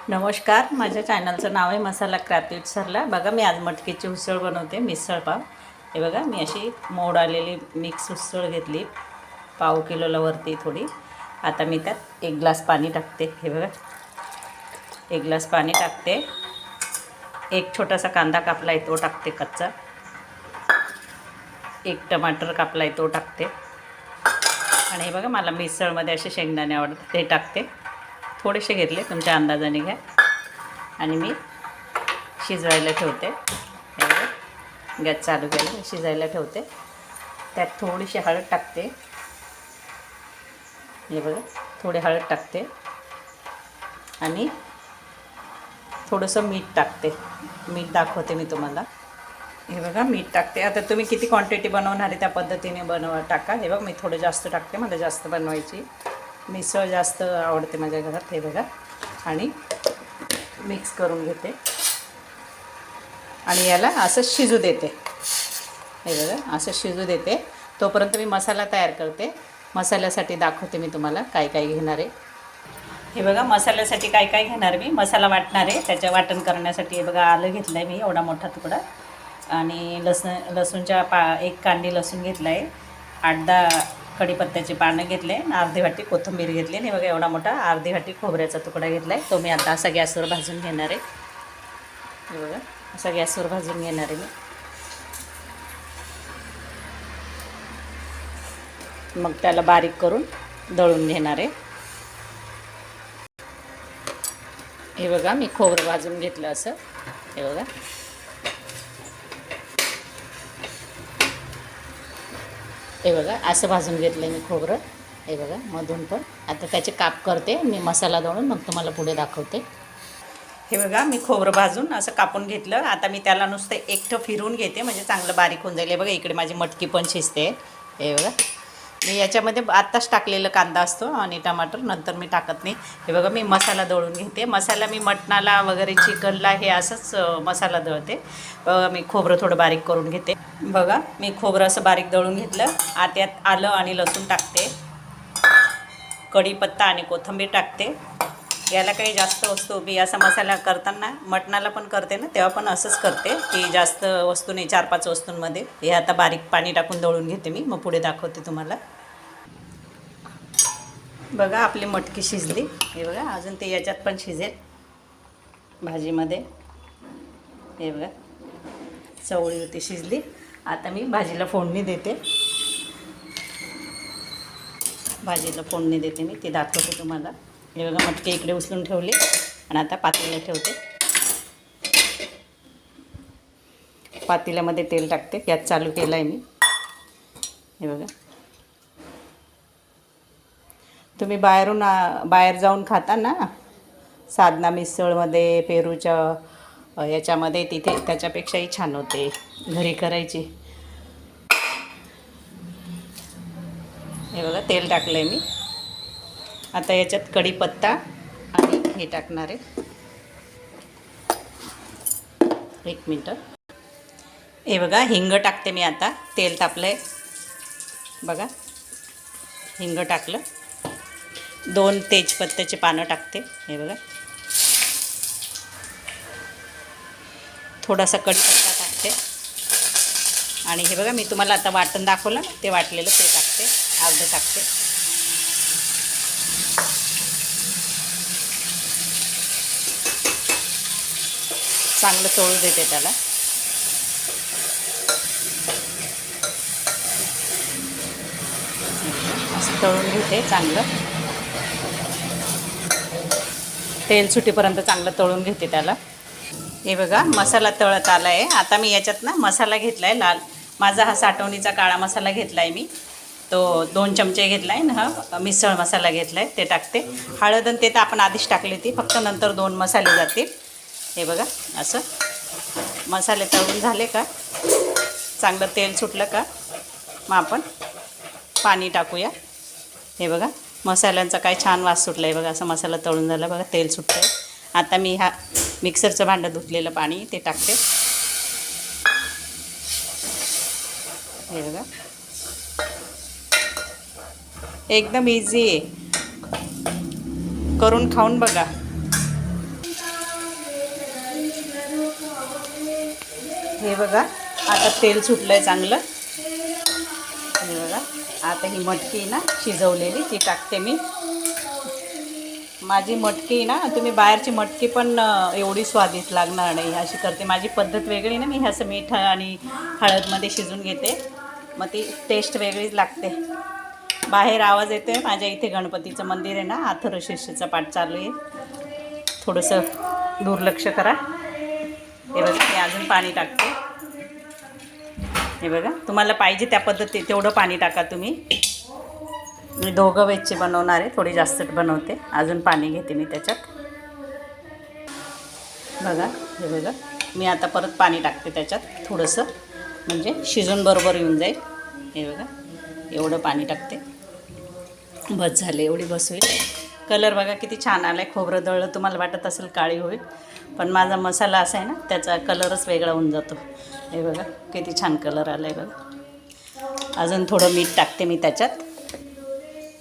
नमस्कार, माझ्या चॅनलचं नाव आहे मसाला क्राफ्ट सरला। बघा मी आज मटकीची उसळ बनवते, मिसळ पाव। हे बघा मी अशी मोड आलेली मिक्स उसळ घेतली, पाव किलोला वरती थोडी। आता मी त्यात 1 ग्लास पाणी टाकते। हे बघा 1 ग्लास पाणी टाकते। एक छोटासा कांदा कापला आहे तो टाकते कच्चा, एक टमाटर कापला आहे तो टाकते, आणि हे बघा मला मिसळमध्ये असे शेंगदाणे आवडतात ते टाकते। थोडेसे घेतले, तुमच्या अंदाजाने घ्या। आणि मी शिजवायला ठेवते। गॅस चालू केला, शिजायला ठेवते। त्यात थोडीशी हळद टाकते। हे बघा थोडी हळद टाकते आणि थोडंसं मीठ टाकते। मीठ दाखवते मी तुम्हाला। हे बघा मीठ टाकते। आता तुम्ही किती क्वांटिटी बनवणार आहे त्या पद्धतीने टाका। हे बघा मी थोडं जास्त टाकते, मला जास्त बनवायची मिसळ जास्त आवडते माझ्या घरात। हे बघा आणि मिक्स करून घेते आणि याला असं शिजू देते। हे बघा असं शिजू देते, तोपर्यंत मी मसाला तयार करते। मसाल्यासाठी दाखवते मी तुम्हाला काय काय घेणार आहे। हे बघा मसाल्यासाठी काय काय घेणार मी, मसाला वाटणार आहे। त्याच्या वाटण करण्यासाठी हे बघा आलं घेतलं आहे मी एवढा मोठा तुकडा, आणि लसूणच्या 1 कांडी लसूण घेतला आहे, 8-10 कढीपत्त्याची पानं घेतले, अर्धी वाटी कोथिंबीर घेतली, आणि बघा एवढा मोठा अर्धी वाटी खोबऱ्याचा तुकडा घेतला आहे। तो मी आता असा गॅसवर भाजून घेणार आहे। हे बघा असा गॅसवर भाजून घेणार आहे मी। मग त्याला बारीक करून दळून घेणार आहे। हे बघा मी खोबरं भाजून घेतलं असं। हे बघा असं भाजून घेतलं मी खोबरं। हे बघा मधून पण। आता त्याचे काप करते मी मसाला दळून, मग तुम्हाला पुढे दाखवते। हे बघा मी खोबरं भाजून असं कापून घेतलं। आता मी त्याला नुसतं एकटं फिरवून घेते, म्हणजे चांगलं बारीक होऊन जाईल। हे बघा इकडे माझी मटकी पण शिजते। हे बघा मी याच्यामध्ये आत्ताच टाकलेलं कांदा असतो आणि टमाटर, नंतर मी टाकत नाही। हे बघा मी मसाला दळून घेते। मसाला मी मटणाला वगैरे चिकनला हे असंच मसाला दळते। मी खोबरं थोडं बारीक करून घेते। बघा मी खोबरं असं बारीक दळून घेतलं। आता यात आलं आणि लसूण टाकते, कढीपत्ता आणि कोथिंबीर टाकते। याला काही जास्त वस्तू मी असा मसाला करताना मटणाला पण करते ना, तेव्हा पण असंच करते की जास्त वस्तू नाही, 4-5 वस्तूंमध्ये। हे आता बारीक पाणी टाकून दळून घेते मी, मग पुढे दाखवते तुम्हाला। बघा आपली मटकी शिजली। हे बघा अजून ते याच्यात पण शिजेल भाजीमध्ये। हे बघा चवळी होती शिजली। आता मी भाजीला फोडणी देते। भाजीला फोडणी देते मी, ती दाखवते तुम्हाला। हे बघा मटकी इकडे उचलून ठेवली आणि आता पातेलं ठेवते। पातेल्यामध्ये तेल टाकते, गॅस चालू केला आहे मी। हे बघा तुम्ही बाहेर जाऊन खाता ना, साधना मिसळमध्ये, पेरूच्या याच्यामध्ये, तिथे त्याच्यापेक्षाही छान होते घरी करायची। हे बघा तेल टाकलं आहे मी। आता याच्यात कढीपत्ता आणि हे टाकणार आहे। 1 मिनटं। हे बघा हिंग टाकते मी आता। तेल तापलं आहे बघा, हिंग टाकलं। 2 तेजपत्त्याची पानं टाकते। हे बघा थोडासा कढीपत्ता टाकते, आणि हे बघा मी तुम्हाला आता वाटण दाखवलं ना, ते वाटलेलं ते टाकते, अर्धं टाकते। चांगलं तळू देते त्याला। असं तळून घेते चांगलं, तेल सुटेपर्यंत चांगलं तळून घेते त्याला। हे बघा मसाला तळत आला आहे। आता मी याच्यात ना मसाला घेतला आहे लाल, माझा हा साठवणीचा काळा मसाला घेतला आहे मी, तो 2 चमचे घेतला आहे ना। हा मिसळ मसाला घेतला आहे, ते टाकते। हळद आणि ते तर आपण आधीच टाकली ती, फक्त नंतर 2 मसाले जातील। हे बघा असं मसाले तळून झाले का, चांगलं तेल सुटलं का, मग आपण पाणी टाकूया। हे बघा मसाल्यांचा काय छान वास सुटला आहे बघा, असं मसाला तळून झाला बघा, तेल सुटलं आहे। आता मी हा मिक्सरचं भांडं धुतलेलं पाणी ते टाकते। हे बघा एकदम इझी आहे, करून खाऊन बघा। हे बघा आता तेल सुटलंय चांगलं. हे बघा आता ही मटकी ना शिजवलेली ती टाकते मी. माझी मटकी ना तुम्ही बाहेरची मटकी पण एवढी स्वादिष्ट लागणार नाही. अशी करते माझी पद्धत वेगळी ना. मी ह्याचं मीठ आणि हळदमध्ये शिजून घेते, मग ती टेस्ट वेगळीच लागते. बाहेर आवाज येतो आहे. माझ्या इथे गणपतीचं मंदिर आहे ना, अथर्वशीर्षेचा पाठ चालू आहे. थोडंसं दुर्लक्ष करा. हे बघा मी अजून पाणी टाकते. हे बघा तुम्हाला पाहिजे त्या पद्धती तेवढं पाणी टाका तुम्ही. मी दोघं वेजचे बनवणार आहे, थोडी जास्त बनवते. अजून पाणी घेते मी त्याच्यात. बघा हे बघा मी आता परत पाणी टाकते त्याच्यात थोडंसं, म्हणजे शिजून बरोबर येऊन जाईल. हे बघा एवढं पाणी टाकते. बस झाले, एवढी बस होईल. कलर बघा किती छान आला आहे. खोबरं दळलं तुम्हाला वाटत असेल काळी होईल, पण माझा मसाला असा आहे ना त्याचा कलरच वेगळा होऊन जातो. हे बघा किती छान कलर आला आहे बघा. अजून थोडं मीठ टाकते मी त्याच्यात,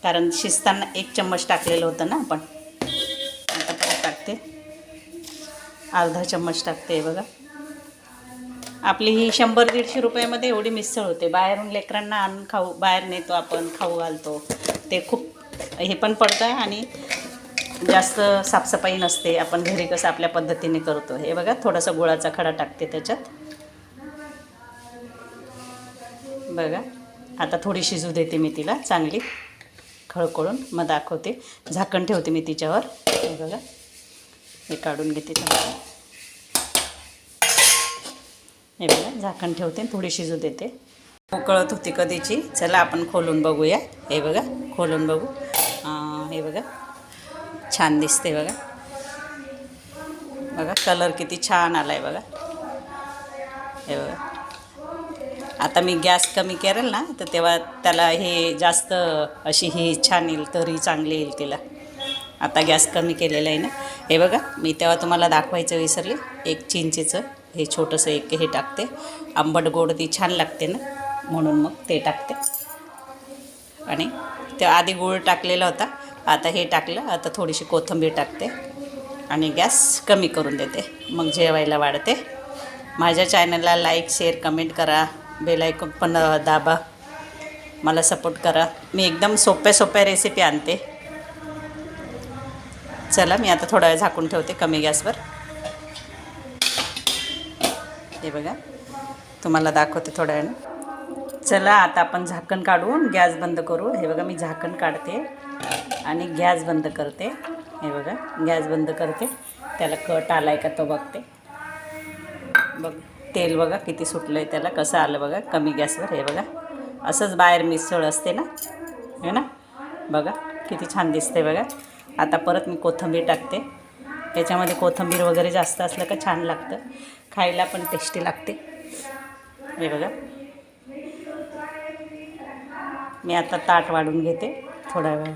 कारण शिजताना 1 चम्मच टाकलेलं होतं ना आपण. आता परत टाकते, अर्धा चम्मच टाकते. बघा आपली ही 100-150 रुपयामध्ये एवढी मिसळ होते. बाहेरून लेकरांना आणून बाहेर नेतो आपण, खाऊ घालतो, ते खूप हे पण पडतं आहे आणि जास्त साफसफाई नसते. आपण घरी कसं आपल्या पद्धतीने करतो. हे बघा थोडासा गुळाचा खडा टाकते त्याच्यात. बघा आता थोडी शिजू देते मी तिला चांगली खळखळून, मग दाखवते. झाकण ठेवते मी तिच्यावर. हे बघा हे काढून घेते चांगलं. हे बघा झाकण ठेवते, थोडी शिजू देते. उकळत होती कधीची. चला आपण खोलून बघूया. हे बघा खोलून बघू. हे बघा छान दिसते बघा. बघा कलर किती छान आला आहे बघा. हे बघा आता मी गॅस कमी करेल ना तर तेव्हा त्याला हे जास्त अशी ही छान येईल, तरी चांगली येईल तिला. आता गॅस कमी केलेला आहे ना. हे बघा मी तेव्हा तुम्हाला दाखवायचं विसरले. एक चिंचेचं हे छोटंसं एक हे टाकते. आंबट गोड ती छान लागते ना, म्हणून मग ते टाकते. आणि ते आधी गूळ टाकलेला होता, आता हे टाकलं. आता थोडीशी कोथिंबीर टाकते आणि गॅस कमी करून देते, मग जेवायला वाढते. माझ्या चॅनलला लाईक शेअर कमेंट करा, बेल आयकॉन पण दाबा, मला सपोर्ट करा. मी एकदम सोप्या रेसिपी आणते. चला मी आता थोडा वेळ झाकून ठेवते कमी गॅसवर. हे बघा तुम्हाला दाखवते थोड्या वेळानं. चला आता आपण झाकण काढून गॅस बंद करू. हे बघा मी झाकण काढते आणि गॅस बंद करते. हे बघा गॅस बंद करते. त्याला कट आला आहे का तो बघते. बघ तेल बघा किती सुटलं आहे त्याला, कसं आलं बघा कमी गॅसवर. हे बघा असंच बाहेर मिसळ असते ना, है ना. बघा किती छान दिसते बघा. आता परत मी कोथिंबीर टाकते. त्याच्यामध्ये कोथिंबीर वगैरे जास्त असलं का छान लागतं, खायला पण टेस्टी लागते. हे बघा मी आता ताट वाढून घेते. थोडा वेळ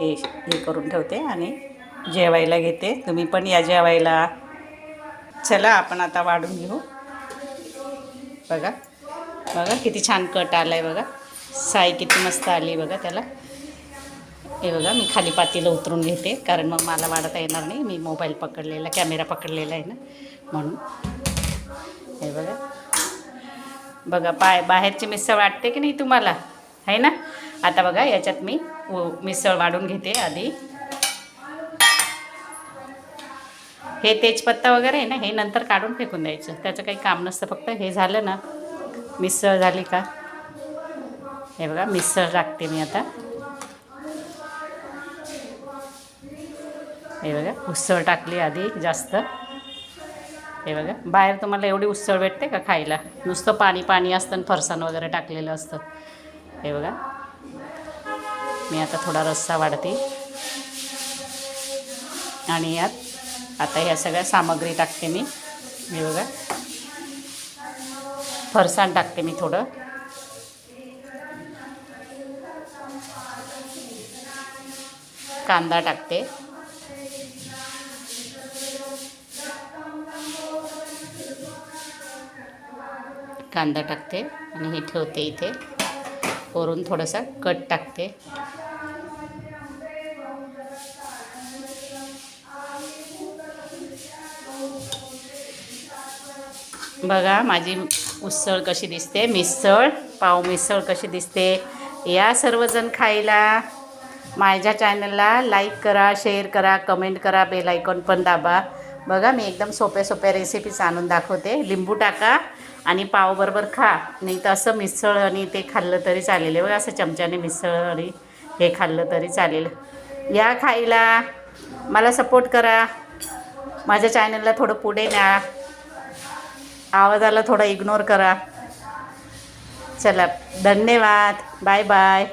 हे करून ठेवते आणि जेवायला घेते. तुम्ही पण या जेवायला. चला आपण आता वाढून घेऊ. बघा बघा किती छान कट आला आहे बघा. साई किती मस्त आली बघा त्याला. हे बघा मी खाली पातीला उतरून घेते, कारण मग मला वाढता येणार नाही. मी मोबाईल पकडलेला, कॅमेरा पकडलेला आहे ना, म्हणून. हे बघा बघा बाहेरची मिसळ वाटते की नाही तुम्हाला, आहे ना. आता बघा याच्यात मी मिसळ वाढून घेते आधी. हे तेजपत्ता वगैरे आहे ना, हे नंतर काढून फेकून द्यायचं, त्याचं काही काम नसतं. फक्त हे झालं ना, मिसळ झाली का. हे बघा मिसळ टाकते मी आता. हे बघा उसळ टाकली आधी जास्त. हे बघा बाहेर तुम्हाला एवढी उसळ भेटते का खायला, नुसतं पाणी पाणी असतं आणि फरसाण वगैरे टाकलेलं असतं. हे बघा मी आता थोडा रस्सा वाढते आणि यात आता ह्या सगळ्या सामग्री टाकते मी. हे बघा फरसाण टाकते मी थोडं. कांदा टाकते. कांदा टाकते आणि हे ठेवते इथे. वरून थोडासा कट टाकते. बघा माझी उसळ कशी दिसते, मिसळ, पाव मिसळ कशी दिसते. या सर्वजण खायला. माझ्या चॅनलला लाईक करा, शेअर करा, कमेंट करा, बेल आयकॉन पण दाबा. बघा मी एकदम सोप्या सोप्या रेसिपीज आणून दाखवते. लिंबू टाका आणि पावबरोबर खा, नाही तर असं मिसळ आणि ते खाल्लं तरी चालेल. बघा असं चमच्याने मिसळ आणि हे खाल्लं तरी चालेल. या खायला. मला सपोर्ट करा. माझ्या चॅनलला थोडं पुढे न्या. आवाजाला थोडा इग्नोर करा. चला धन्यवाद. Bye bye.